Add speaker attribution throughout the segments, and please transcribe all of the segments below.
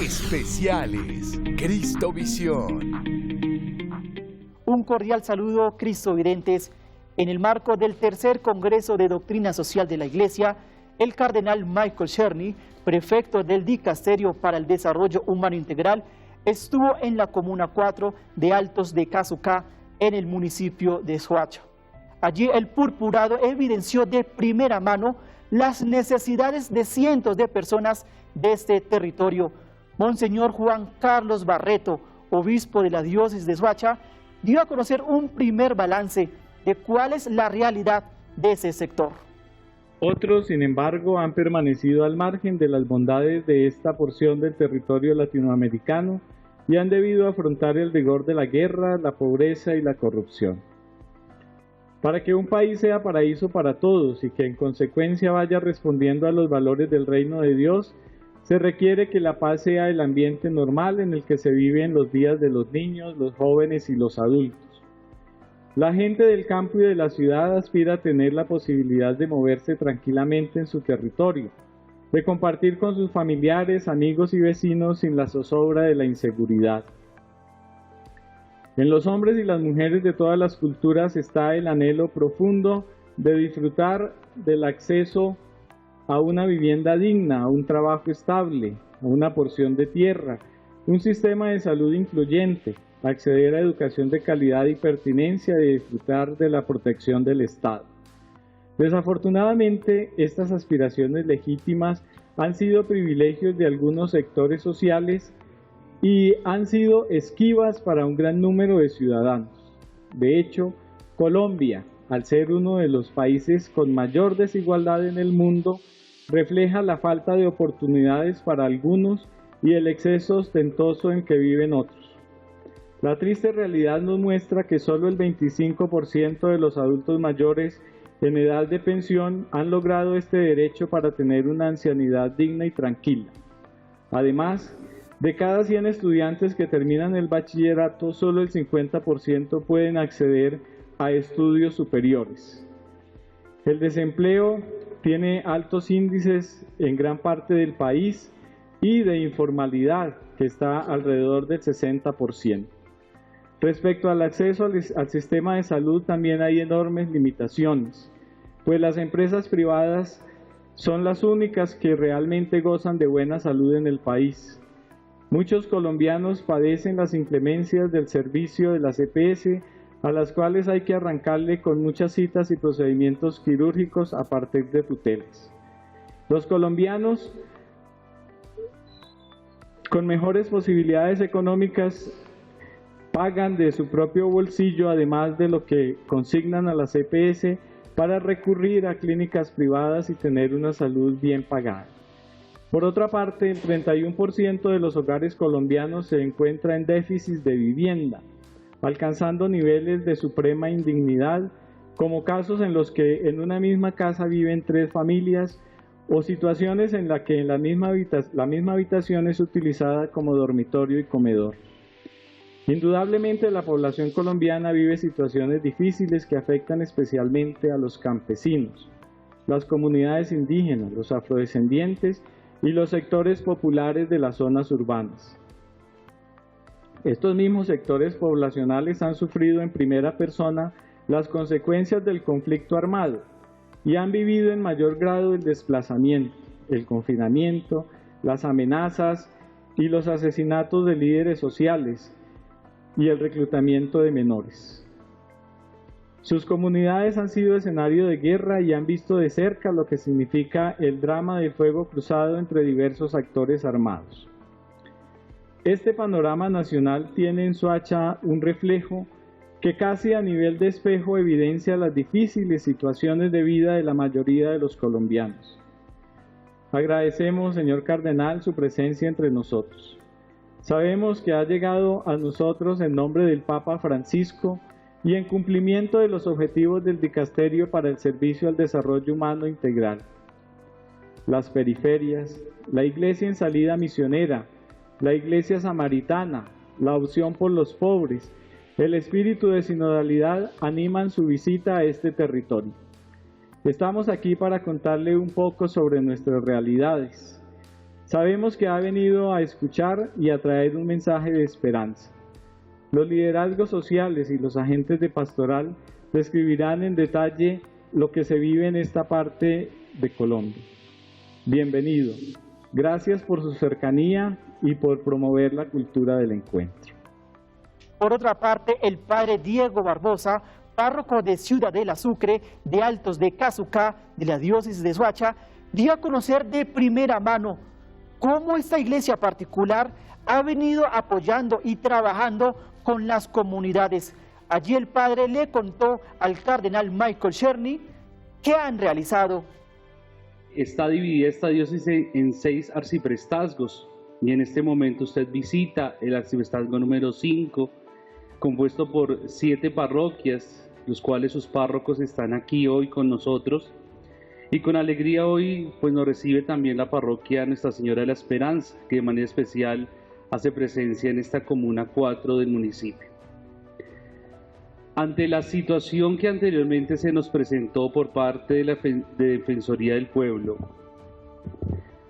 Speaker 1: Especiales Cristovisión.
Speaker 2: Un cordial saludo, cristovidentes. En el marco del tercer Congreso de Doctrina Social de la Iglesia, el cardenal Michael Czerny, prefecto del Dicasterio para el Desarrollo Humano Integral, estuvo en la Comuna 4 de Altos de Casucá, en el municipio de Soacha. Allí el purpurado evidenció de primera mano las necesidades de cientos de personas de este territorio. Monseñor Juan Carlos Barreto, obispo de la diócesis de Soacha, dio a conocer un primer balance de cuál es la realidad de ese sector.
Speaker 3: Otros, sin embargo, han permanecido al margen de las bondades de esta porción del territorio latinoamericano y han debido afrontar el rigor de la guerra, la pobreza y la corrupción. Para que un país sea paraíso para todos y que en consecuencia vaya respondiendo a los valores del reino de Dios, se requiere que la paz sea el ambiente normal en el que se vive en los días de los niños, los jóvenes y los adultos. La gente del campo y de la ciudad aspira a tener la posibilidad de moverse tranquilamente en su territorio, de compartir con sus familiares, amigos y vecinos sin la zozobra de la inseguridad. En los hombres y las mujeres de todas las culturas está el anhelo profundo de disfrutar del acceso a una vivienda digna, a un trabajo estable, a una porción de tierra, un sistema de salud incluyente, acceder a educación de calidad y pertinencia y disfrutar de la protección del Estado. Desafortunadamente, estas aspiraciones legítimas han sido privilegios de algunos sectores sociales y han sido esquivas para un gran número de ciudadanos. De hecho, Colombia, al ser uno de los países con mayor desigualdad en el mundo, refleja la falta de oportunidades para algunos y el exceso ostentoso en que viven otros. La triste realidad nos muestra que solo el 25% de los adultos mayores en edad de pensión han logrado este derecho para tener una ancianidad digna y tranquila. Además, de cada 100 estudiantes que terminan el bachillerato, solo el 50% pueden acceder a estudios superiores. El desempleo tiene altos índices en gran parte del país y de informalidad, que está alrededor del 60%. Respecto al acceso al sistema de salud también hay enormes limitaciones, pues las empresas privadas son las únicas que realmente gozan de buena salud en el país. Muchos colombianos padecen las inclemencias del servicio de las EPS, a las cuales hay que arrancarle con muchas citas y procedimientos quirúrgicos a partir de tutelas. Los colombianos con mejores posibilidades económicas pagan de su propio bolsillo, además de lo que consignan a las EPS, para recurrir a clínicas privadas y tener una salud bien pagada. Por otra parte, el 31% de los hogares colombianos se encuentra en déficit de vivienda, alcanzando niveles de suprema indignidad, como casos en los que en una misma casa viven 3 familias o situaciones en las que la misma habitación es utilizada como dormitorio y comedor. Indudablemente la población colombiana vive situaciones difíciles que afectan especialmente a los campesinos, las comunidades indígenas, los afrodescendientes y los sectores populares de las zonas urbanas. Estos mismos sectores poblacionales han sufrido en primera persona las consecuencias del conflicto armado y han vivido en mayor grado el desplazamiento, el confinamiento, las amenazas y los asesinatos de líderes sociales y el reclutamiento de menores. Sus comunidades han sido escenario de guerra y han visto de cerca lo que significa el drama de fuego cruzado entre diversos actores armados. Este panorama nacional tiene en Soacha un reflejo que casi a nivel de espejo evidencia las difíciles situaciones de vida de la mayoría de los colombianos. Agradecemos, señor cardenal, su presencia entre nosotros. Sabemos que ha llegado a nosotros en nombre del Papa Francisco y en cumplimiento de los objetivos del Dicasterio para el Servicio al Desarrollo Humano Integral. Las periferias, la Iglesia en salida misionera, la Iglesia samaritana, la opción por los pobres, el espíritu de sinodalidad animan su visita a este territorio. Estamos aquí para contarle un poco sobre nuestras realidades. Sabemos que ha venido a escuchar y a traer un mensaje de esperanza. Los liderazgos sociales y los agentes de pastoral describirán en detalle lo que se vive en esta parte de Colombia. Bienvenido. Gracias por su cercanía y por promover la cultura del encuentro.
Speaker 2: Por otra parte, el padre Diego Barbosa, párroco de Ciudadela Sucre, de Altos de Cazucá, de la diócesis de Soacha, dio a conocer de primera mano cómo esta iglesia particular ha venido apoyando y trabajando con las comunidades. Allí el padre le contó al cardenal Michael Czerny qué han realizado.
Speaker 4: Está dividida esta diócesis en 6 arciprestazgos y en este momento usted visita el arciprestazgo número 5, compuesto por 7 parroquias, los cuales sus párrocos están aquí hoy con nosotros. Y con alegría hoy pues nos recibe también la parroquia Nuestra Señora de la Esperanza, que de manera especial hace presencia en esta comuna 4 del municipio. Ante la situación que anteriormente se nos presentó por parte de la Defensoría del Pueblo,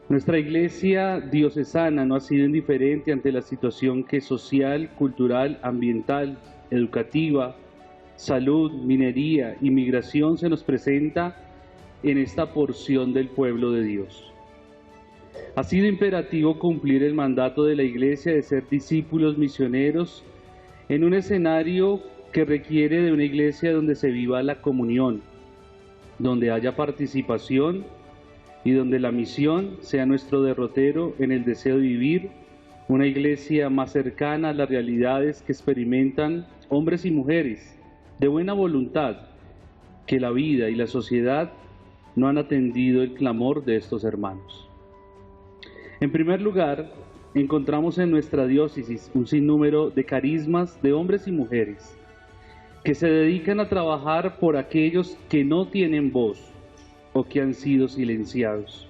Speaker 4: nuestra iglesia diocesana no ha sido indiferente ante la situación que social, cultural, ambiental, educativa, salud, minería, inmigración se nos presenta en esta porción del pueblo de Dios. Ha sido imperativo cumplir el mandato de la iglesia de ser discípulos misioneros en un escenario que requiere de una iglesia donde se viva la comunión, donde haya participación y donde la misión sea nuestro derrotero en el deseo de vivir una iglesia más cercana a las realidades que experimentan hombres y mujeres de buena voluntad, que la vida y la sociedad no han atendido el clamor de estos hermanos. En primer lugar, encontramos en nuestra diócesis un sinnúmero de carismas de hombres y mujeres que se dedican a trabajar por aquellos que no tienen voz o que han sido silenciados.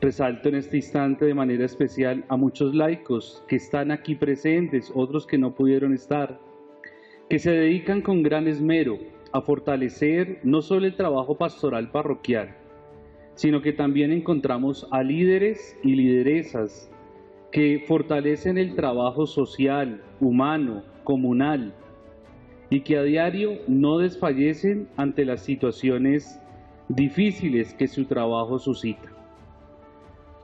Speaker 4: Resalto en este instante de manera especial a muchos laicos que están aquí presentes, otros que no pudieron estar, que se dedican con gran esmero a fortalecer no solo el trabajo pastoral parroquial, sino que también encontramos a líderes y lideresas que fortalecen el trabajo social, humano, comunal, y que a diario no desfallecen ante las situaciones difíciles que su trabajo suscita.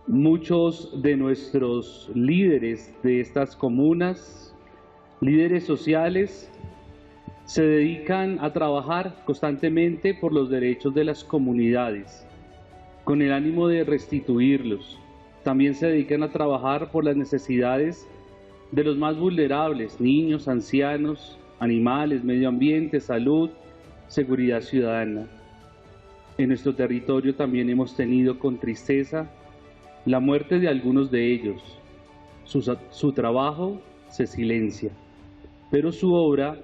Speaker 4: Muchos de nuestros líderes de estas comunas, líderes sociales, se dedican a trabajar constantemente por los derechos de las comunidades, con el ánimo de restituirlos. También se dedican a trabajar por las necesidades de los más vulnerables, niños, ancianos, animales, medio ambiente, salud, seguridad ciudadana. En nuestro territorio también hemos tenido con tristeza la muerte de algunos de ellos. Su trabajo se silencia, pero su obra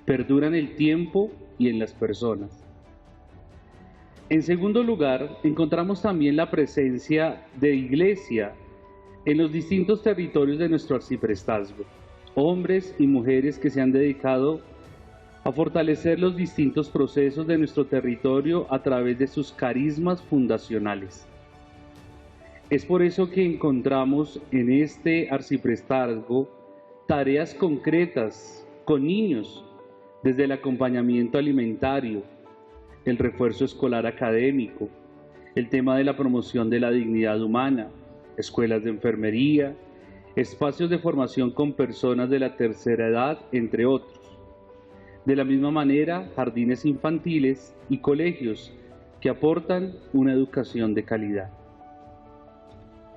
Speaker 4: perdura en el tiempo y en las personas. En segundo lugar, encontramos también la presencia de iglesia en los distintos territorios de nuestro arciprestazgo. Hombres y mujeres que se han dedicado a fortalecer los distintos procesos de nuestro territorio a través de sus carismas fundacionales. Es por eso que encontramos en este arciprestazgo tareas concretas con niños, desde el acompañamiento alimentario, el refuerzo escolar académico, el tema de la promoción de la dignidad humana, escuelas de enfermería, espacios de formación con personas de la tercera edad, entre otros. De la misma manera, jardines infantiles y colegios que aportan una educación de calidad.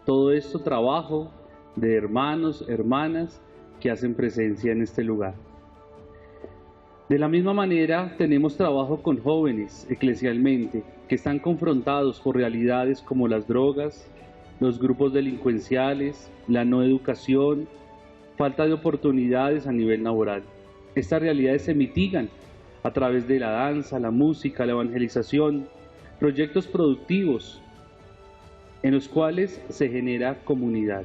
Speaker 4: Todo esto trabajo de hermanos, hermanas que hacen presencia en este lugar. De la misma manera, tenemos trabajo con jóvenes eclesialmente que están confrontados por realidades como las drogas, los grupos delincuenciales, la no educación, falta de oportunidades a nivel laboral. Estas realidades se mitigan a través de la danza, la música, la evangelización, proyectos productivos en los cuales se genera comunidad.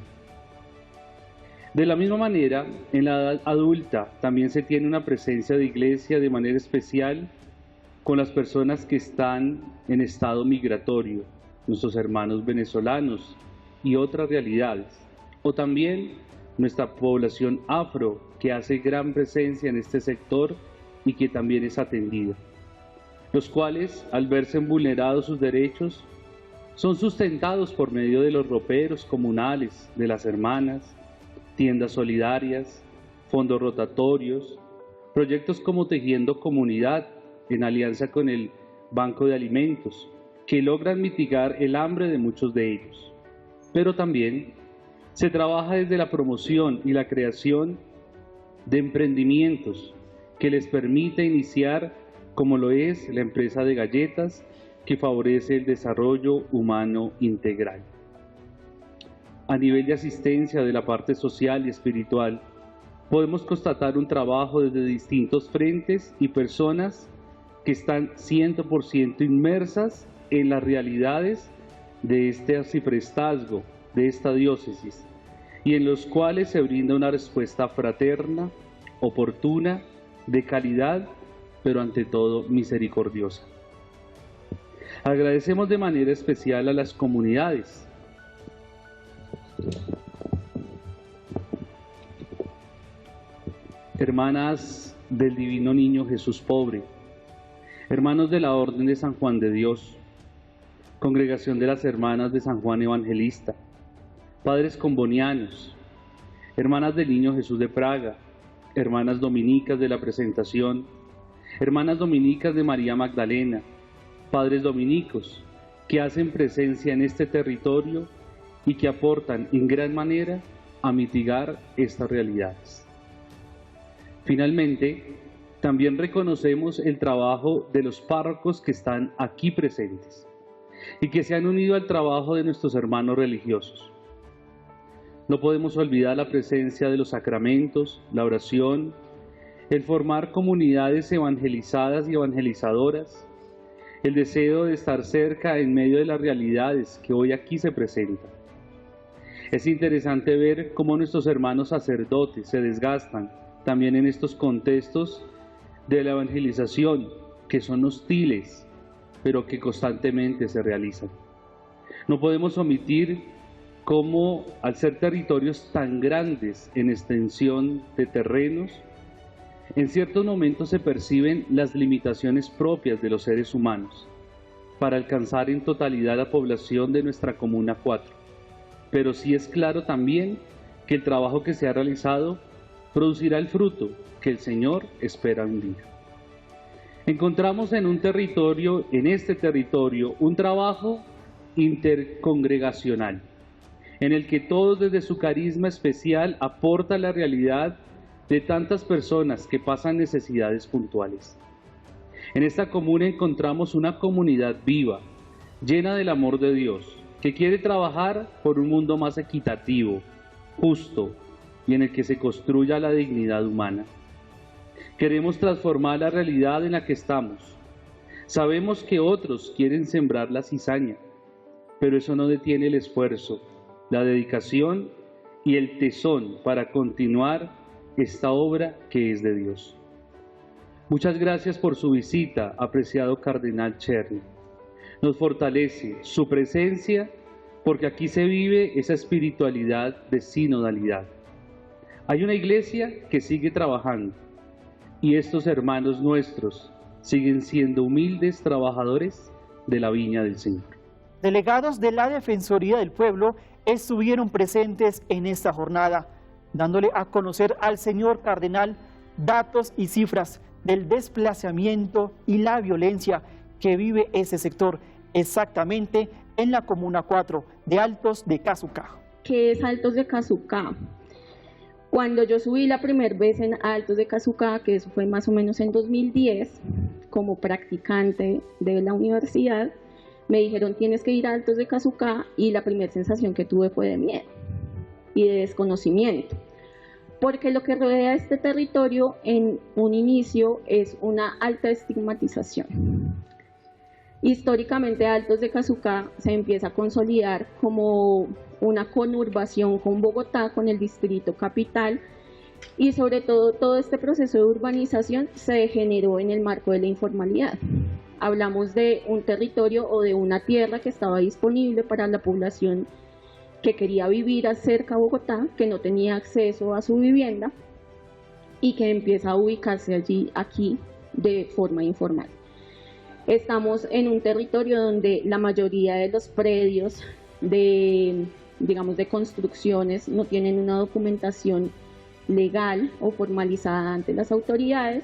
Speaker 4: De la misma manera, en la edad adulta también se tiene una presencia de iglesia de manera especial con las personas que están en estado migratorio, nuestros hermanos venezolanos y otras realidades, o también nuestra población afro, que hace gran presencia en este sector y que también es atendida, los cuales, al verse vulnerados sus derechos, son sustentados por medio de los roperos comunales, de las hermanas, tiendas solidarias, fondos rotatorios, proyectos como Tejiendo Comunidad, en alianza con el Banco de Alimentos, que logran mitigar el hambre de muchos de ellos. Pero también se trabaja desde la promoción y la creación de emprendimientos que les permite iniciar, como lo es la empresa de galletas, que favorece el desarrollo humano integral. A nivel de asistencia de la parte social y espiritual, podemos constatar un trabajo desde distintos frentes y personas que están 100% inmersas en las realidades de este arciprestazgo, de esta diócesis, y en los cuales se brinda una respuesta fraterna, oportuna, de calidad, pero ante todo misericordiosa. Agradecemos de manera especial a las comunidades, hermanas del Divino Niño Jesús Pobre, hermanos de la Orden de San Juan de Dios, Congregación de las Hermanas de San Juan Evangelista, padres combonianos, hermanas del Niño Jesús de Praga, hermanas dominicas de la Presentación, hermanas dominicas de María Magdalena, padres dominicos que hacen presencia en este territorio y que aportan en gran manera a mitigar estas realidades. Finalmente, también reconocemos el trabajo de los párrocos que están aquí presentes y que se han unido al trabajo de nuestros hermanos religiosos. No podemos olvidar la presencia de los sacramentos, la oración, el formar comunidades evangelizadas y evangelizadoras, el deseo de estar cerca en medio de las realidades que hoy aquí se presentan. Es interesante ver cómo nuestros hermanos sacerdotes se desgastan también en estos contextos de la evangelización, que son hostiles, pero que constantemente se realizan. No podemos omitir cómo, al ser territorios tan grandes en extensión de terrenos, en ciertos momentos se perciben las limitaciones propias de los seres humanos para alcanzar en totalidad la población de nuestra Comuna 4. Pero sí es claro también que el trabajo que se ha realizado producirá el fruto que el Señor espera un día. Encontramos en este territorio, un trabajo intercongregacional, en el que todos desde su carisma especial aportan la realidad de tantas personas que pasan necesidades puntuales. En esta comuna encontramos una comunidad viva, llena del amor de Dios, que quiere trabajar por un mundo más equitativo, justo y en el que se construya la dignidad humana. Queremos transformar la realidad en la que estamos. Sabemos que otros quieren sembrar la cizaña, pero eso no detiene el esfuerzo, la dedicación y el tesón para continuar esta obra que es de Dios. Muchas gracias por su visita, apreciado Cardenal Czerny. Nos fortalece su presencia porque aquí se vive esa espiritualidad de sinodalidad. Hay una iglesia que sigue trabajando y estos hermanos nuestros siguen siendo humildes trabajadores de la viña del Señor.
Speaker 2: Delegados de la Defensoría del Pueblo estuvieron presentes en esta jornada, dándole a conocer al señor cardenal datos y cifras del desplazamiento y la violencia que vive ese sector, exactamente en la Comuna 4 de Altos de Casucá.
Speaker 5: ¿Qué es Altos de Casucá? Cuando yo subí la primera vez en Altos de Casucá, que eso fue más o menos en 2010, como practicante de la universidad, me dijeron tienes que ir a Altos de Casucá y la primera sensación que tuve fue de miedo y de desconocimiento, porque lo que rodea este territorio en un inicio es una alta estigmatización. Históricamente Altos de Casucá se empieza a consolidar como una conurbación con Bogotá, con el distrito capital, y sobre todo todo este proceso de urbanización se generó en el marco de la informalidad. hablamos de un territorio o de una tierra que estaba disponible para la población que quería vivir cerca de Bogotá, que no tenía acceso a su vivienda y que empieza a ubicarse aquí de forma informal. Estamos en un territorio donde la mayoría de los predios de construcciones no tienen una documentación legal o formalizada ante las autoridades,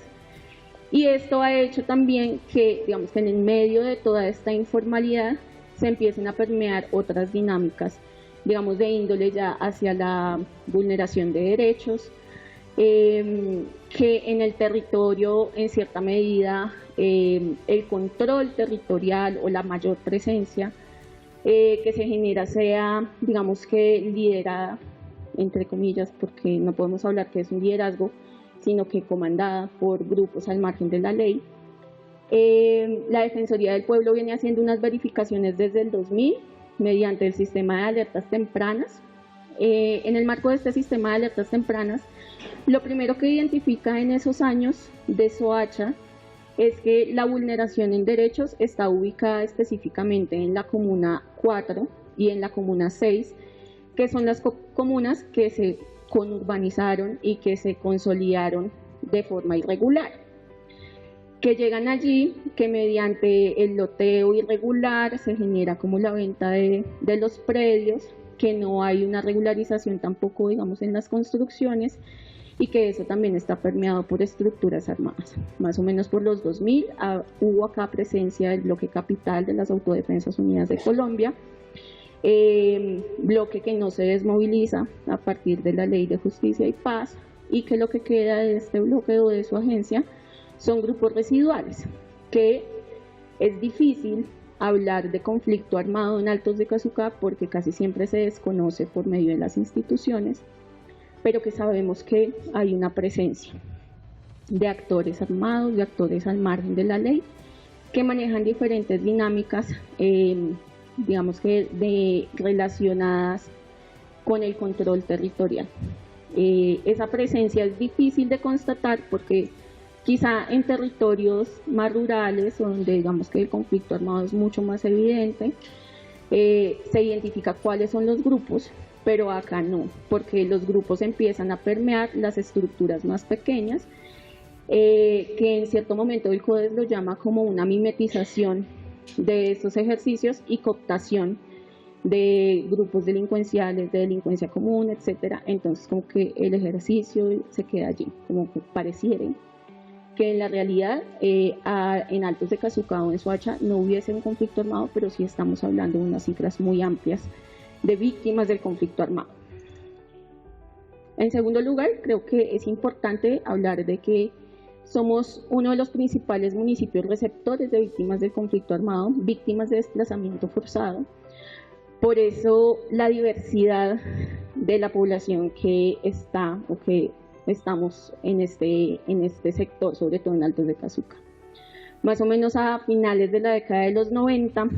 Speaker 5: y esto ha hecho también que, que en el medio de toda esta informalidad se empiecen a permear otras dinámicas, de índole ya hacia la vulneración de derechos, que en el territorio, en cierta medida, el control territorial o la mayor presencia que se genera sea, liderada, entre comillas, porque no podemos hablar que es un liderazgo, sino que comandada por grupos al margen de la ley. La Defensoría del Pueblo viene haciendo unas verificaciones desde el 2000 mediante el sistema de alertas tempranas. En el marco de este sistema de alertas tempranas, lo primero que identifica en esos años de SOACHA es que la vulneración en derechos está ubicada específicamente en la Comuna 4 y en la Comuna 6, que son las comunas que se conurbanizaron y que se consolidaron de forma irregular, que llegan allí, que mediante el loteo irregular se genera como la venta de los predios, que no hay una regularización tampoco, en las construcciones, y que eso también está permeado por estructuras armadas. Más o menos por los 2000 hubo acá presencia del bloque capital de las Autodefensas Unidas de Colombia, bloque que no se desmoviliza a partir de la Ley de Justicia y Paz, y que lo que queda de este bloque o de su agencia son grupos residuales, que es difícil hablar de conflicto armado en Altos de Casucá porque casi siempre se desconoce por medio de las instituciones, pero que sabemos que hay una presencia de actores armados, de actores al margen de la ley, que manejan diferentes dinámicas, relacionadas con el control territorial. Esa presencia es difícil de constatar porque quizá en territorios más rurales, donde que el conflicto armado es mucho más evidente, se identifica cuáles son los grupos, pero acá no, porque los grupos empiezan a permear las estructuras más pequeñas, que en cierto momento el CODES lo llama como una mimetización de estos ejercicios y cooptación de grupos delincuenciales, de delincuencia común, etcétera. Entonces como que el ejercicio se queda allí, como que pareciera que en la realidad en Altos de Casucá o en SOACHA no hubiese un conflicto armado, pero sí estamos hablando de unas cifras muy amplias de víctimas del conflicto armado. En segundo lugar, creo que es importante hablar de que somos uno de los principales municipios receptores de víctimas del conflicto armado, víctimas de desplazamiento forzado. Por eso la diversidad de la población que está o que estamos en este sector, sobre todo en Altos de Casucá. Más o menos a finales de la década de los 90,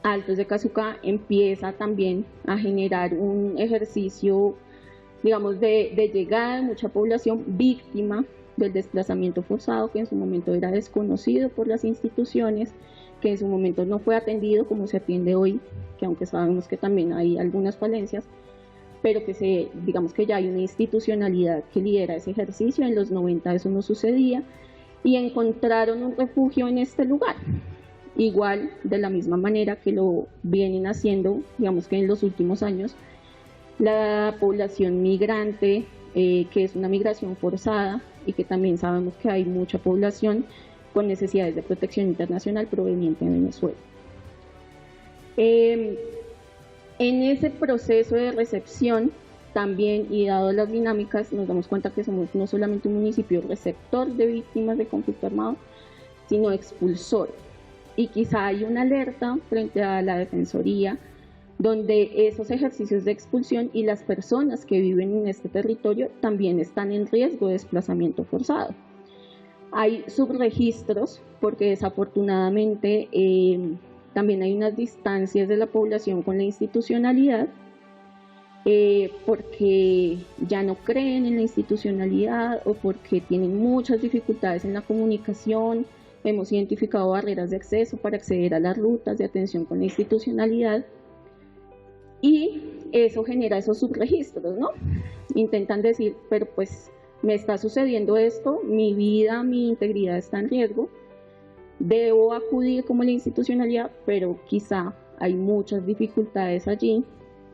Speaker 5: Altos de Casucá empieza también a generar un ejercicio, de llegada de mucha población víctima del desplazamiento forzado, que en su momento era desconocido por las instituciones, que en su momento no fue atendido como se atiende hoy, que aunque sabemos que también hay algunas falencias, pero que que ya hay una institucionalidad que lidera ese ejercicio. En los 90 eso no sucedía y encontraron un refugio en este lugar. Igual, de la misma manera que lo vienen haciendo, que en los últimos años, la población migrante, que es una migración forzada y que también sabemos que hay mucha población con necesidades de protección internacional proveniente de Venezuela. En ese proceso de recepción también, y dado las dinámicas, nos damos cuenta que somos no solamente un municipio receptor de víctimas de conflicto armado, sino expulsor. Y quizá hay una alerta frente a la Defensoría, donde esos ejercicios de expulsión y las personas que viven en este territorio también están en riesgo de desplazamiento forzado. Hay subregistros, porque desafortunadamente también hay unas distancias de la población con la institucionalidad, porque ya no creen en la institucionalidad o porque tienen muchas dificultades en la comunicación, hemos identificado barreras de acceso para acceder a las rutas de atención con la institucionalidad y eso genera esos subregistros, ¿no? Intentan decir, pero pues me está sucediendo esto, mi vida, mi integridad está en riesgo, debo acudir como la institucionalidad, pero quizá hay muchas dificultades allí,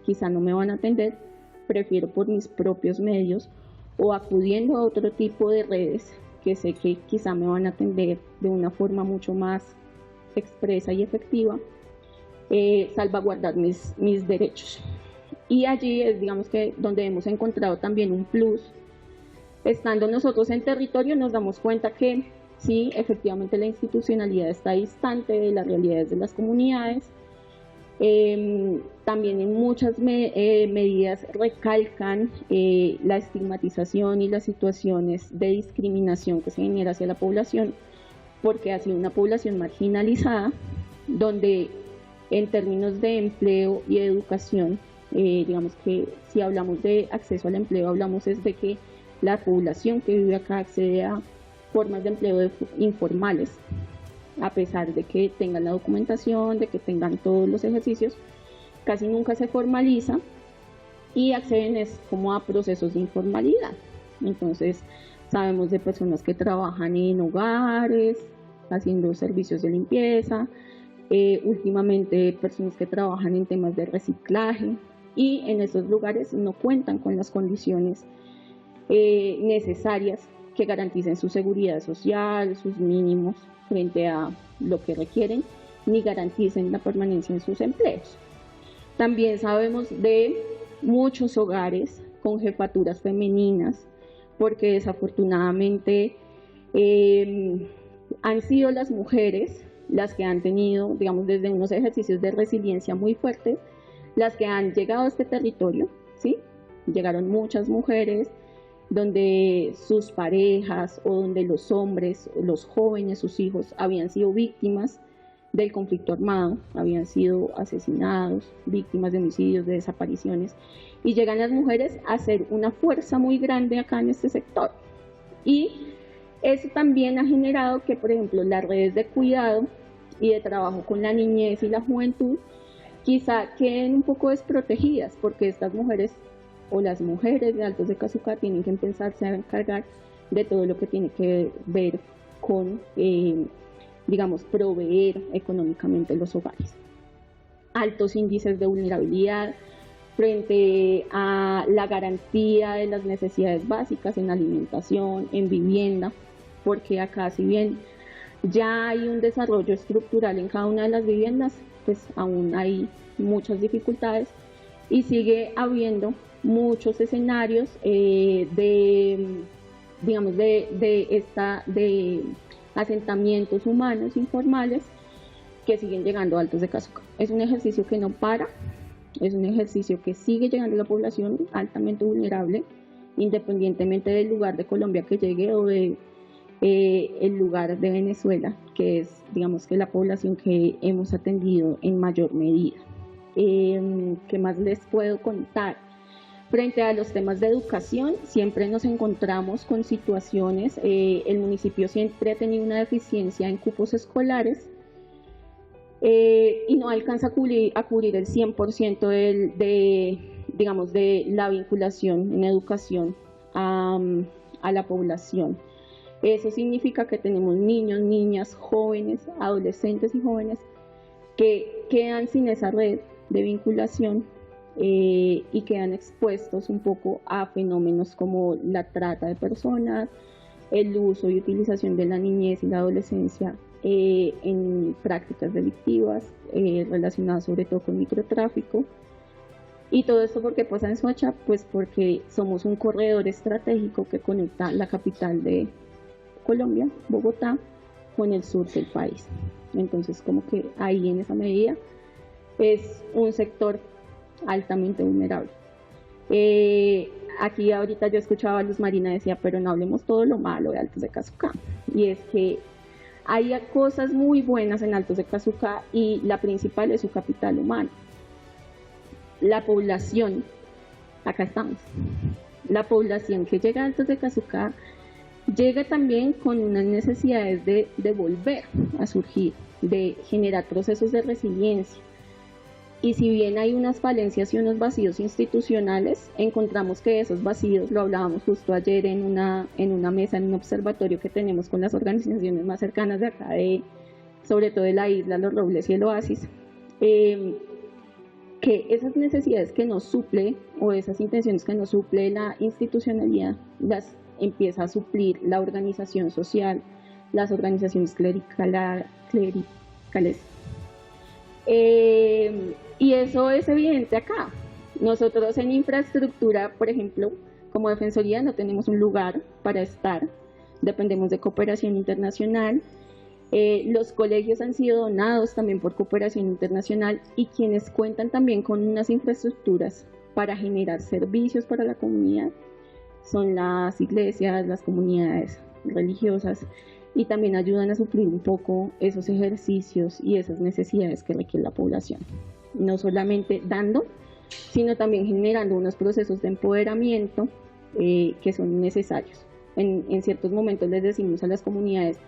Speaker 5: quizá no me van a atender, prefiero por mis propios medios o acudiendo a otro tipo de redes que sé que quizá me van a atender de una forma mucho más expresa y efectiva, salvaguardar mis derechos. Y allí es, digamos que, donde hemos encontrado también un plus. Estando nosotros en territorio nos damos cuenta que sí, efectivamente la institucionalidad está distante de las realidades de las comunidades. También en muchas medidas recalcan la estigmatización y las situaciones de discriminación que se genera hacia la población, porque ha sido una población marginalizada, donde en términos de empleo y de educación, digamos que si hablamos de acceso al empleo, hablamos es de que la población que vive acá accede a formas de empleo informales, a pesar de que tengan la documentación, de que tengan todos los ejercicios, casi nunca se formaliza y acceden es como a procesos de informalidad. Entonces, sabemos de personas que trabajan en hogares, haciendo servicios de limpieza, últimamente personas que trabajan en temas de reciclaje y en esos lugares no cuentan con las condiciones necesarias que garanticen su seguridad social, sus mínimos frente a lo que requieren, ni garanticen la permanencia en sus empleos. También sabemos de muchos hogares con jefaturas femeninas, porque desafortunadamente han sido las mujeres las que han tenido, digamos, desde unos ejercicios de resiliencia muy fuertes, las que han llegado a este territorio, ¿sí? Llegaron muchas mujeres donde sus parejas o donde los hombres, los jóvenes, sus hijos habían sido víctimas del conflicto armado, habían sido asesinados, víctimas de homicidios, de desapariciones, y llegan las mujeres a ser una fuerza muy grande acá en este sector. Y eso también ha generado que, por ejemplo, las redes de cuidado y de trabajo con la niñez y la juventud quizá queden un poco desprotegidas, porque estas mujeres o las mujeres de Altos de Casucá tienen que empezarse a encargar de todo lo que tiene que ver con, digamos, proveer económicamente los hogares. Altos índices de vulnerabilidad frente a la garantía de las necesidades básicas en alimentación, en vivienda, porque acá, si bien ya hay un desarrollo estructural en cada una de las viviendas, pues aún hay muchas dificultades y sigue habiendo muchos escenarios de asentamientos humanos informales que siguen llegando a Altos de Casucá. Es un ejercicio que no para, es un ejercicio que sigue llegando a la población altamente vulnerable, independientemente del lugar de Colombia que llegue o de el lugar de Venezuela, que es, digamos, que la población que hemos atendido en mayor medida. ¿Qué más les puedo contar? Frente a los temas de educación, siempre nos encontramos con situaciones, el municipio siempre ha tenido una deficiencia en cupos escolares y no alcanza a cubrir el 100% de la vinculación en educación a la población. Eso significa que tenemos niños, niñas, jóvenes, adolescentes y jóvenes que quedan sin esa red de vinculación y quedan expuestos un poco a fenómenos como la trata de personas, el uso y utilización de la niñez y la adolescencia en prácticas delictivas relacionadas sobre todo con microtráfico. Y todo esto ¿por qué pasa en Soacha? Pues porque somos un corredor estratégico que conecta la capital de Colombia, Bogotá, con el sur del país. Entonces, como que ahí en esa medida es un sector altamente vulnerable. Aquí ahorita yo escuchaba a Luz Marina decía, pero no hablemos todo lo malo de Altos de Casucá. Y es que hay cosas muy buenas en Altos de Casucá y la principal es su capital humano. La población, acá estamos, la población que llega a Altos de Casucá llega también con unas necesidades de volver a surgir, de generar procesos de resiliencia. Y si bien hay unas falencias y unos vacíos institucionales, encontramos que esos vacíos, lo hablábamos justo ayer en una mesa, en un observatorio que tenemos con las organizaciones más cercanas de acá, sobre todo de la isla, Los Robles y el Oasis, que esas necesidades que nos suple, o esas intenciones que nos suple la institucionalidad, las empieza a suplir la organización social, las organizaciones clericales. Y eso es evidente acá. Nosotros en infraestructura, por ejemplo, como Defensoría no tenemos un lugar para estar, dependemos de cooperación internacional. Los colegios han sido donados también por cooperación internacional y quienes cuentan también con unas infraestructuras para generar servicios para la comunidad son las iglesias, las comunidades religiosas, y también ayudan a suplir un poco esos ejercicios y esas necesidades que requiere la población. No solamente dando, sino también generando unos procesos de empoderamiento que son necesarios. En ciertos momentos les decimos a las comunidades,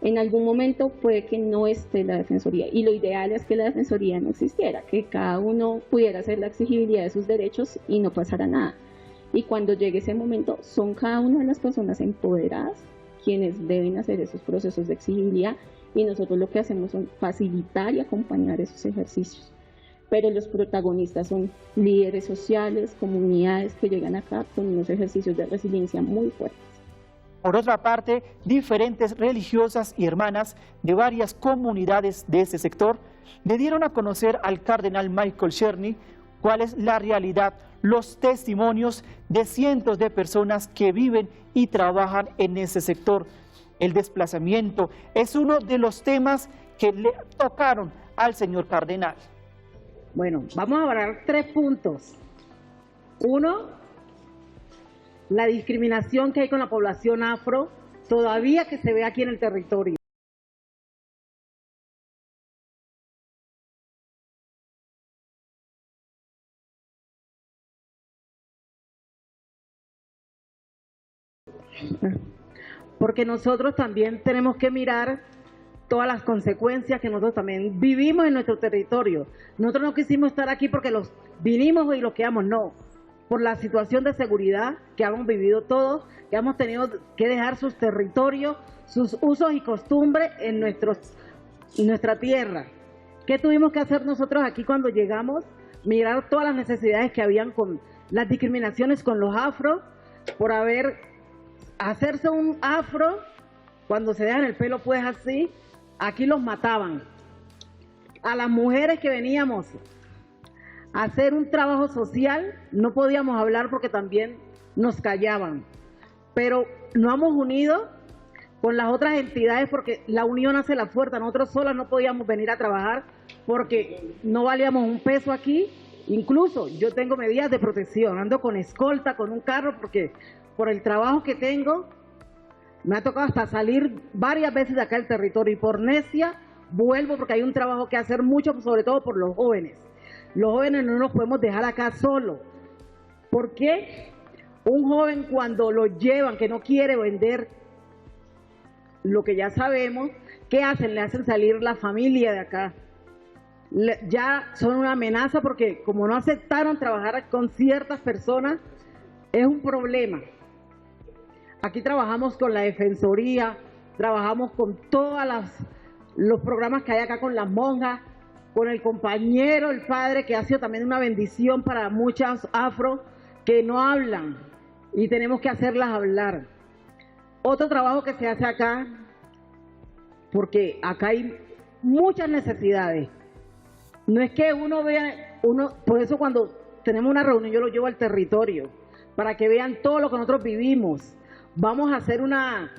Speaker 5: en algún momento puede que no esté la Defensoría, y lo ideal es que la Defensoría no existiera, que cada uno pudiera hacer la exigibilidad de sus derechos y no pasara nada. Y cuando llegue ese momento, son cada una de las personas empoderadas quienes deben hacer esos procesos de exigibilidad, y nosotros lo que hacemos es facilitar y acompañar esos ejercicios. Pero los protagonistas son líderes sociales, comunidades que llegan acá con unos ejercicios de resiliencia muy fuertes.
Speaker 2: Por otra parte, diferentes religiosas y hermanas de varias comunidades de este sector le dieron a conocer al cardenal Michael Czerny cuál es la realidad, los testimonios de cientos de personas que viven y trabajan en ese sector. El desplazamiento es uno de los temas que le tocaron al señor cardenal.
Speaker 6: Bueno, vamos a hablar 3 puntos. 1, la discriminación que hay con la población afro, todavía que se ve aquí en el territorio. Porque nosotros también tenemos que mirar todas las consecuencias que nosotros también vivimos en nuestro territorio. Nosotros no quisimos estar aquí porque los vinimos y los quedamos, no. Por la situación de seguridad que hemos vivido todos, que hemos tenido que dejar sus territorios, sus usos y costumbres en nuestra tierra. ¿Qué tuvimos que hacer nosotros aquí cuando llegamos? Mirar todas las necesidades que habían con las discriminaciones con los afros, por hacerse un afro, cuando se dejan el pelo pues así, aquí los mataban. A las mujeres que veníamos a hacer un trabajo social, no podíamos hablar porque también nos callaban. Pero nos hemos unido con las otras entidades porque la unión hace la fuerza. Nosotros solas no podíamos venir a trabajar porque no valíamos un peso aquí. Incluso yo tengo medidas de protección, ando con escolta, con un carro, porque por el trabajo que tengo me ha tocado hasta salir varias veces de acá del territorio, y por necia vuelvo porque hay un trabajo que hacer mucho, sobre todo por los jóvenes. Los jóvenes no nos podemos dejar acá solos. ¿Por qué? Un joven cuando lo llevan, que no quiere vender lo que ya sabemos, ¿qué hacen? Le hacen salir la familia de acá. Ya son una amenaza porque como no aceptaron trabajar con ciertas personas, es un problema. Aquí trabajamos con la Defensoría, trabajamos con todos los programas que hay acá con las monjas, con el compañero, el padre, que ha sido también una bendición para muchas afro que no hablan y tenemos que hacerlas hablar. Otro trabajo que se hace acá, porque acá hay muchas necesidades. No es que uno vea, por eso cuando tenemos una reunión yo lo llevo al territorio, para que vean todo lo que nosotros vivimos. Vamos a hacer una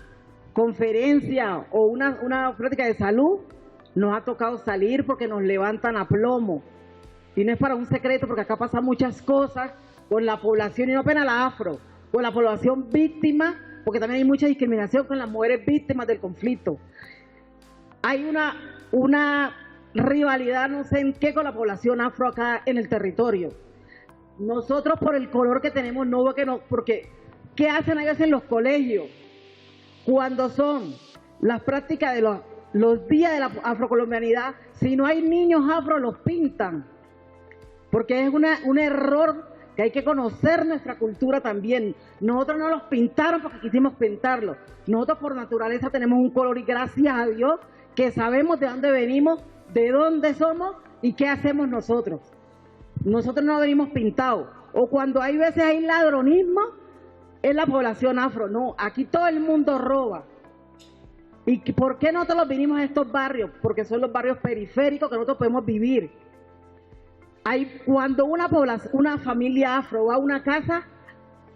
Speaker 6: conferencia o una práctica de salud, nos ha tocado salir porque nos levantan a plomo. Y no es para un secreto porque acá pasan muchas cosas con la población, y no apenas la afro, con la población víctima, porque también hay mucha discriminación con las mujeres víctimas del conflicto. Hay una rivalidad, no sé en qué, con la población afro acá en el territorio. Nosotros por el color que tenemos, porque ¿qué hacen a veces en los colegios? Cuando son las prácticas de los días de la afrocolombianidad, si no hay niños afro, los pintan. Porque es un error que hay que conocer nuestra cultura también. Nosotros no los pintaron porque quisimos pintarlos. Nosotros por naturaleza tenemos un color y gracias a Dios que sabemos de dónde venimos, de dónde somos y qué hacemos nosotros. Nosotros no venimos pintados. O cuando hay veces hay ladronismo, es la población afro. No, aquí todo el mundo roba. ¿Y por qué nosotros vinimos a estos barrios? Porque son los barrios periféricos que nosotros podemos vivir. Cuando una familia afro va a una casa,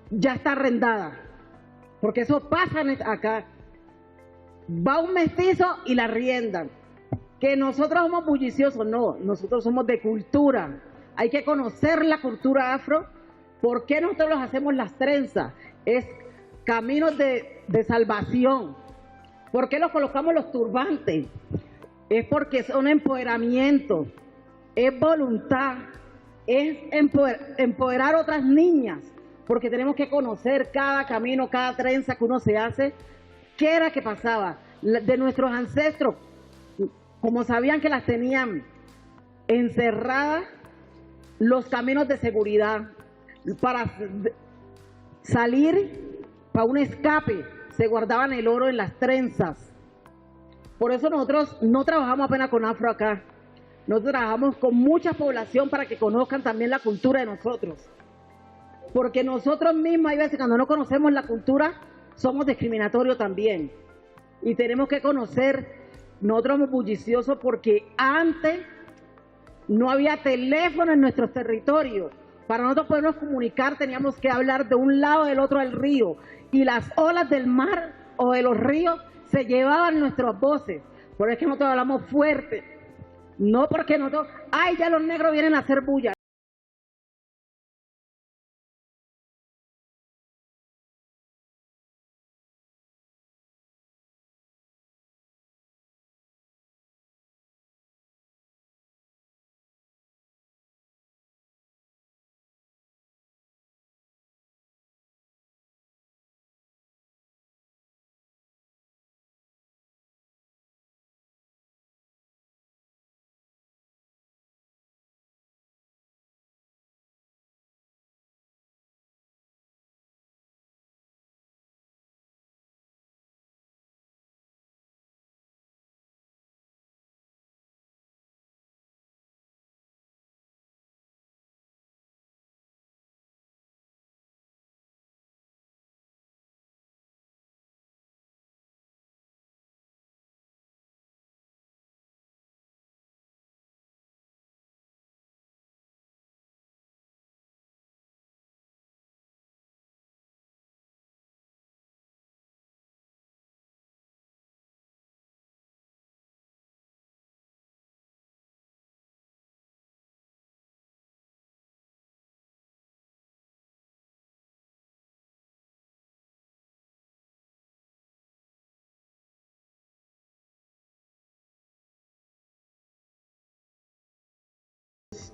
Speaker 6: ya está arrendada. Porque eso pasa acá. Va un mestizo y la arriendan. Que nosotros somos bulliciosos, no. Nosotros somos de cultura. Hay que conocer la cultura afro. ¿Por qué nosotros hacemos las trenzas? Es caminos de salvación. ¿Por qué los colocamos los turbantes? Es porque son empoderamiento, es voluntad, es empoderar a otras niñas, porque tenemos que conocer cada camino, cada trenza que uno se hace. ¿Qué era que pasaba? De nuestros ancestros, como sabían que las tenían encerradas, los caminos de seguridad, para salir, para un escape, se guardaban el oro en las trenzas. Por eso nosotros no trabajamos apenas con afro acá. Nosotros trabajamos con mucha población para que conozcan también la cultura de nosotros. Porque nosotros mismos, hay veces cuando no conocemos la cultura, somos discriminatorios también. Y tenemos que conocer, nosotros somos bulliciosos porque antes no había teléfono en nuestros territorios. Para nosotros podernos comunicar teníamos que hablar de un lado del otro del río. Y las olas del mar o de los ríos se llevaban nuestras voces. Por eso es que nosotros hablamos fuerte. No porque nosotros, ay, ya los negros vienen a hacer bulla.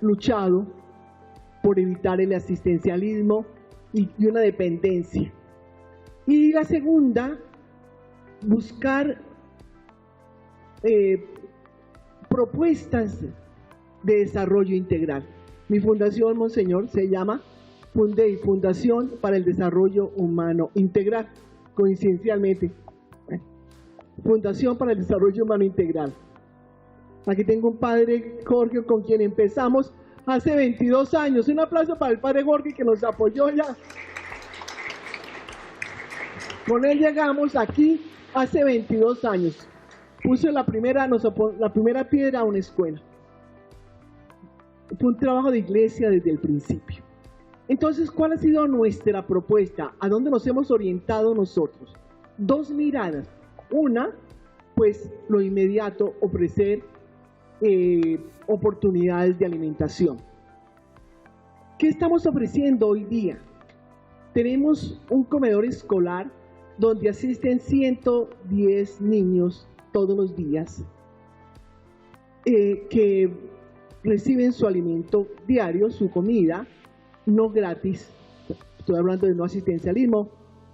Speaker 7: Luchado por evitar el asistencialismo y una dependencia. Y la segunda, buscar propuestas de desarrollo integral. Mi fundación, Monseñor, se llama Fundación para el Desarrollo Humano Integral, coincidencialmente. Fundación para el Desarrollo Humano Integral. Aquí tengo un padre Jorge con quien empezamos hace 22 años. Un aplauso para el padre Jorge que nos apoyó ya. Con él llegamos aquí hace 22 años. Puso la primera piedra a una escuela. Fue un trabajo de iglesia desde el principio. Entonces, ¿cuál ha sido nuestra propuesta? ¿A dónde nos hemos orientado nosotros? Dos miradas. Una, pues lo inmediato, ofrecer oportunidades de alimentación. ¿Qué estamos ofreciendo hoy día? Tenemos un comedor escolar donde asisten 110 niños todos los días que reciben su alimento diario, su comida, no gratis. Estoy hablando de no asistencialismo.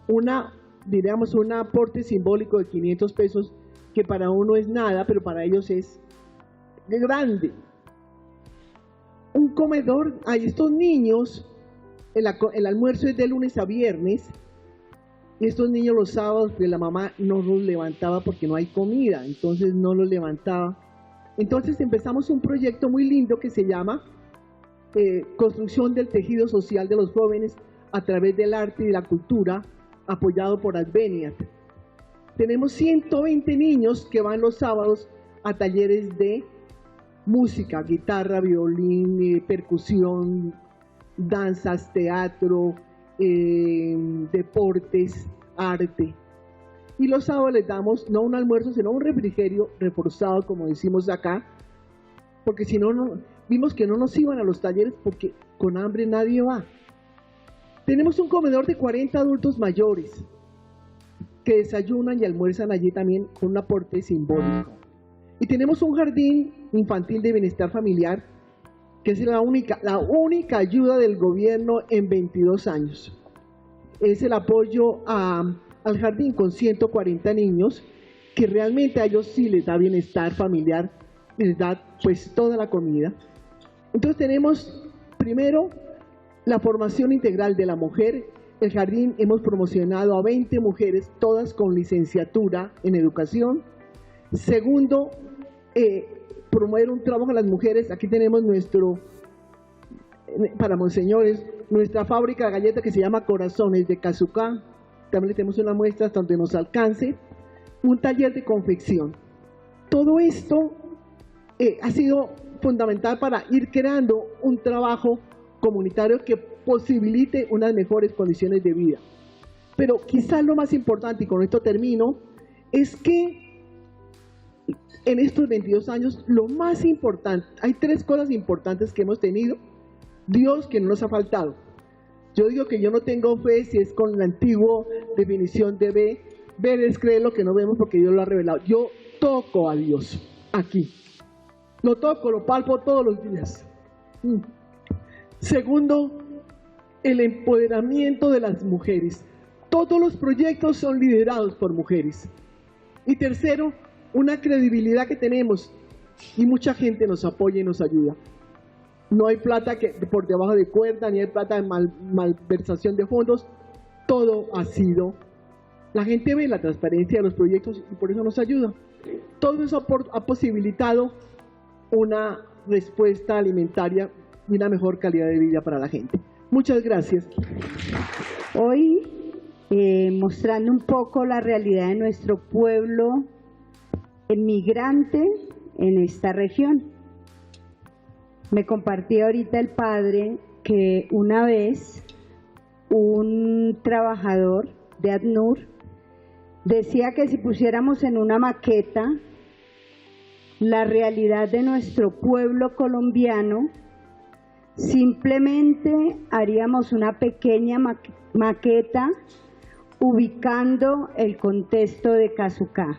Speaker 7: Una diríamos, un aporte simbólico de 500 pesos, que para uno es nada, pero para ellos es grande. Un comedor, hay estos niños, el almuerzo es de lunes a viernes, y estos niños los sábados, pues la mamá no los levantaba porque no hay comida, entonces no los levantaba. Entonces empezamos un proyecto muy lindo que se llama Construcción del Tejido Social de los Jóvenes a través del arte y de la cultura, apoyado por Adveniat. Tenemos 120 niños que van los sábados a talleres de música, guitarra, violín, percusión, danzas, teatro, deportes, arte. Y los sábados les damos no un almuerzo, sino un refrigerio reforzado, como decimos acá, porque si no, vimos que no nos iban a los talleres porque con hambre nadie va. Tenemos un comedor de 40 adultos mayores que desayunan y almuerzan allí también con un aporte simbólico. Y tenemos un jardín infantil de bienestar familiar, que es la única ayuda del gobierno en 22 años. Es el apoyo al jardín con 140 niños, que realmente a ellos sí les da bienestar familiar, les da pues toda la comida. Entonces tenemos primero la formación integral de la mujer. El jardín hemos promocionado a 20 mujeres, todas con licenciatura en educación. Segundo, promover un trabajo a las mujeres. Aquí tenemos para monseñores, nuestra fábrica de galletas que se llama Corazones de Cazucá. También le tenemos una muestra hasta donde nos alcance. Un taller de confección. Todo esto ha sido fundamental para ir creando un trabajo comunitario que posibilite unas mejores condiciones de vida. Pero quizás lo más importante, y con esto termino, es que en estos 22 años, lo más importante, hay 3 cosas importantes que hemos tenido. Dios, que no nos ha faltado. Yo digo que yo no tengo fe si es con la antigua definición de ve. Ver es creer lo que no vemos porque Dios lo ha revelado. Yo toco a Dios aquí. Lo toco, lo palpo todos los días. Segundo, el empoderamiento de las mujeres. Todos los proyectos son liderados por mujeres. Y tercero, una credibilidad que tenemos y mucha gente nos apoya y nos ayuda. No hay plata que por debajo de cuerda, ni hay plata de malversación de fondos. Todo ha sido. La gente ve la transparencia de los proyectos y por eso nos ayuda. Todo eso ha posibilitado una respuesta alimentaria y una mejor calidad de vida para la gente. Muchas gracias.
Speaker 8: Hoy, mostrando un poco la realidad de nuestro pueblo emigrante en esta región. Me compartía ahorita el padre que una vez un trabajador de ACNUR decía que si pusiéramos en una maqueta la realidad de nuestro pueblo colombiano, simplemente haríamos una pequeña maqueta ubicando el contexto de Cazucá.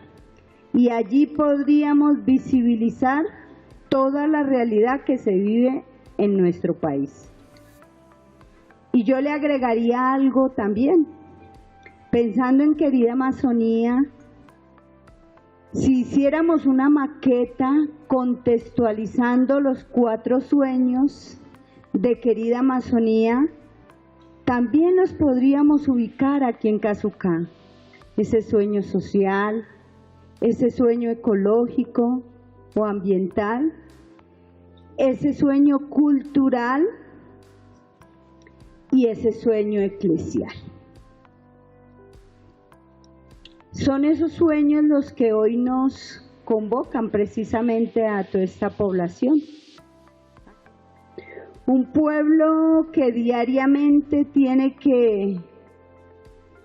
Speaker 8: Y allí podríamos visibilizar toda la realidad que se vive en nuestro país. Y yo le agregaría algo también, pensando en querida Amazonía, si hiciéramos una maqueta contextualizando los 4 sueños de querida Amazonía, también los podríamos ubicar aquí en Cazucá. Ese sueño social, ese sueño ecológico o ambiental, ese sueño cultural y ese sueño eclesial. Son esos sueños los que hoy nos convocan precisamente a toda esta población. Un pueblo que diariamente tiene que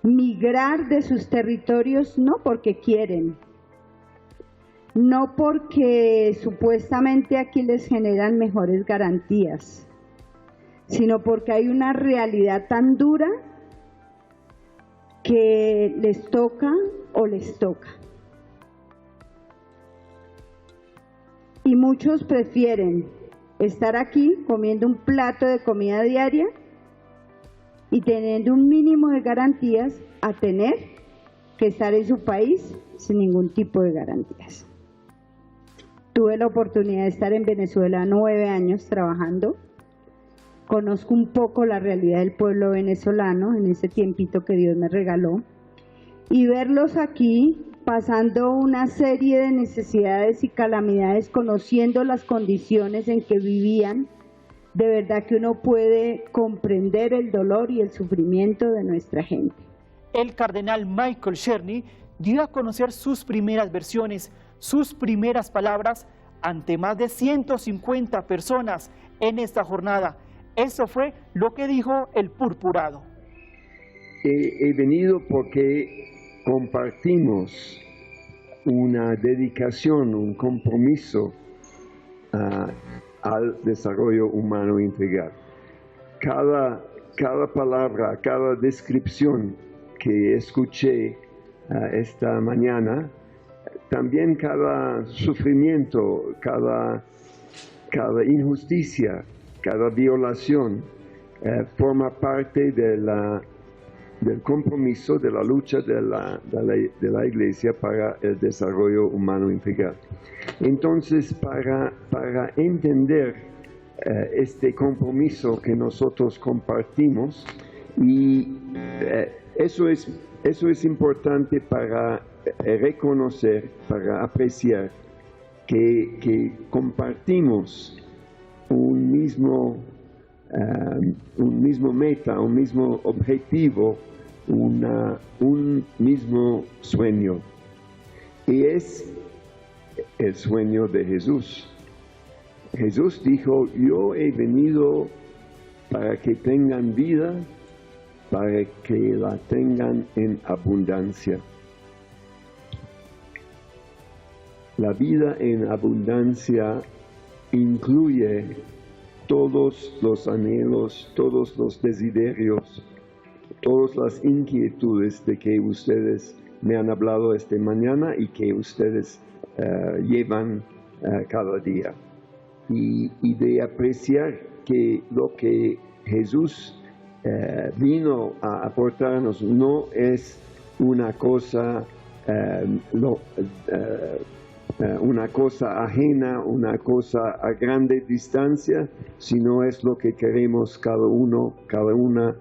Speaker 8: migrar de sus territorios no porque quieren, no porque supuestamente aquí les generan mejores garantías, sino porque hay una realidad tan dura que les toca o les toca. Y muchos prefieren estar aquí comiendo un plato de comida diaria y teniendo un mínimo de garantías a tener que estar en su país sin ningún tipo de garantías. Tuve la oportunidad de estar en Venezuela 9 años trabajando. Conozco un poco la realidad del pueblo venezolano en ese tiempito que Dios me regaló. Y verlos aquí pasando una serie de necesidades y calamidades, conociendo las condiciones en que vivían, de verdad que uno puede comprender el dolor y el sufrimiento de nuestra gente.
Speaker 2: El cardenal Michael Czerny dio a conocer sus primeras versiones, sus primeras palabras ante más de 150 personas en esta jornada. Eso fue lo que dijo el purpurado.
Speaker 9: He venido porque compartimos una dedicación, un compromiso al desarrollo humano integral. Cada palabra, cada descripción que escuché esta mañana, también cada sufrimiento, cada injusticia, cada violación, forma parte del compromiso, de la lucha de la Iglesia para el desarrollo humano integral. Entonces, para entender este compromiso que nosotros compartimos, y eso es importante para reconocer, para apreciar que compartimos un mismo meta, un mismo objetivo, un mismo sueño. Y es el sueño de Jesús. Jesús dijo: yo he venido para que tengan vida, para que la tengan en abundancia. La vida en abundancia incluye todos los anhelos, todos los desiderios, todas las inquietudes de que ustedes me han hablado esta mañana y que ustedes llevan cada día. Y de apreciar que lo que Jesús vino a aportarnos no es una cosa ajena, una cosa a grande distancia, sino es lo que queremos cada una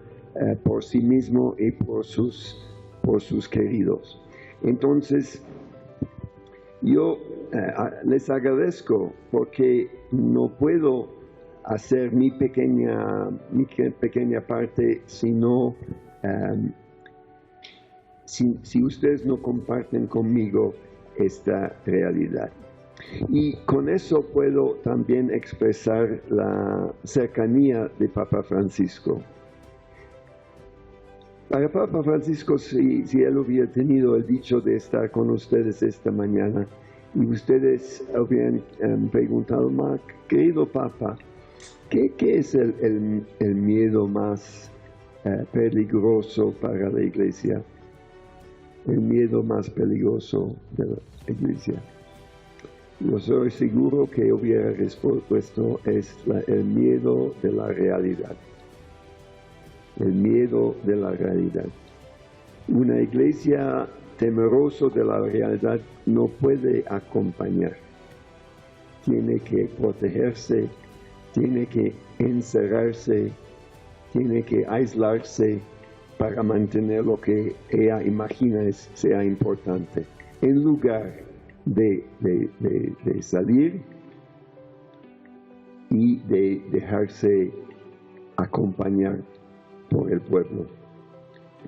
Speaker 9: por sí mismo y por sus queridos. Entonces, yo les agradezco porque no puedo hacer mi pequeña parte si ustedes no comparten conmigo esta realidad. Y con eso puedo también expresar la cercanía de Papa Francisco. Para Papa Francisco, si él hubiera tenido el dicho de estar con ustedes esta mañana y ustedes hubieran preguntado: querido Papa, ¿qué es el miedo más peligroso para la Iglesia? El miedo más peligroso de la Iglesia. Yo soy seguro que hubiera respuesto: es el miedo de la realidad. El miedo de la realidad. Una Iglesia temerosa de la realidad no puede acompañar. Tiene que protegerse, tiene que encerrarse, tiene que aislarse para mantener lo que ella imagina sea importante, en lugar de salir y de dejarse acompañar por el pueblo.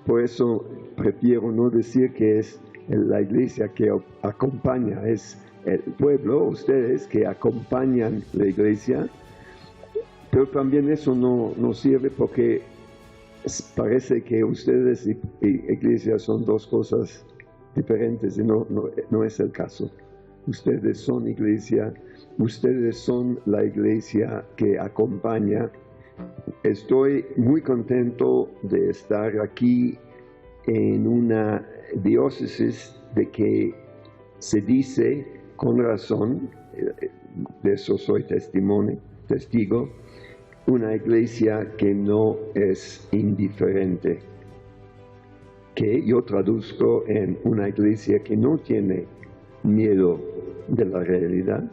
Speaker 9: Por eso prefiero no decir que es la Iglesia que acompaña, es el pueblo, ustedes que acompañan la Iglesia, pero también eso no sirve porque parece que ustedes y Iglesia son dos cosas diferentes y no es el caso. Ustedes son Iglesia, ustedes son la Iglesia que acompaña. Estoy muy contento de estar aquí en una diócesis de que se dice con razón, de eso soy testigo, una Iglesia que no es indiferente. que yo traduzco en una iglesia que no tiene miedo de la realidad,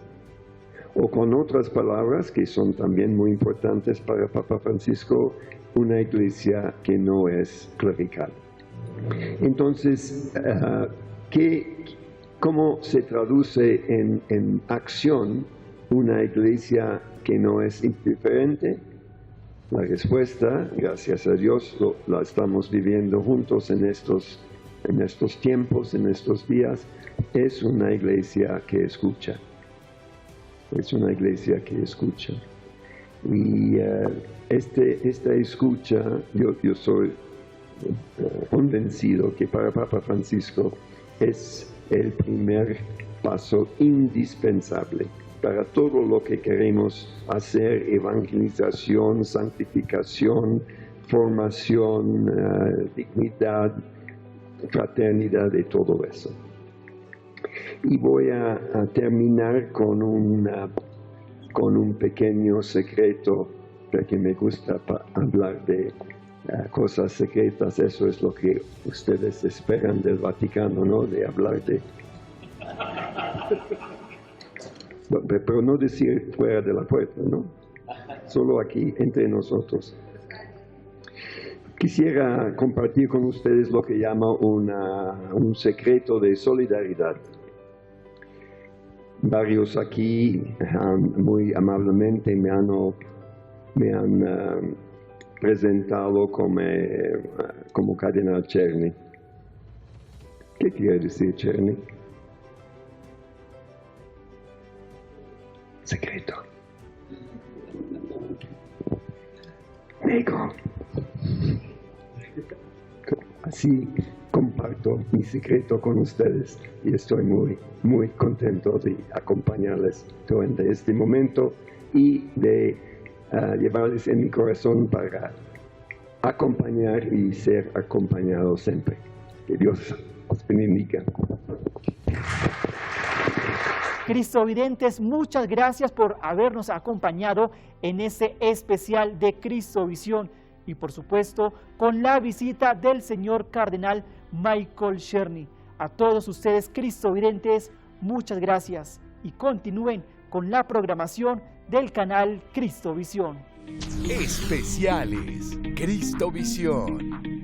Speaker 9: o con otras palabras que son también muy importantes para Papa Francisco, una iglesia que no es clerical. Entonces, ¿cómo se traduce en acción una iglesia que no es indiferente? La respuesta, gracias a Dios, la estamos viviendo juntos en estos tiempos, en estos días, es una iglesia que escucha. Es una iglesia que escucha. Y esta escucha, yo soy convencido que para Papa Francisco es el primer paso indispensable para todo lo que queremos hacer: evangelización, santificación, formación, dignidad, fraternidad y todo eso. Y voy a terminar con un pequeño secreto, porque me gusta hablar de cosas secretas. Eso es lo que ustedes esperan del Vaticano, ¿no? De hablar de... Pero no decir fuera de la puerta, ¿no? Solo aquí, entre nosotros. Quisiera compartir con ustedes lo que llama un secreto de solidaridad. Varios aquí muy amablemente me han presentado como Cardenal Czerny. ¿Qué quiere decir Czerny? Secreto. Nego. Así comparto mi secreto con ustedes y estoy muy, muy contento de acompañarles durante este momento y de llevarles en mi corazón para acompañar y ser acompañados siempre. Que Dios os bendiga.
Speaker 2: Cristovidentes, muchas gracias por habernos acompañado en este especial de Cristovisión y por supuesto con la visita del señor Cardenal Michael Czerny. A todos ustedes cristovidentes, muchas gracias y continúen con la programación del canal Cristovisión.
Speaker 1: Especiales Cristovisión.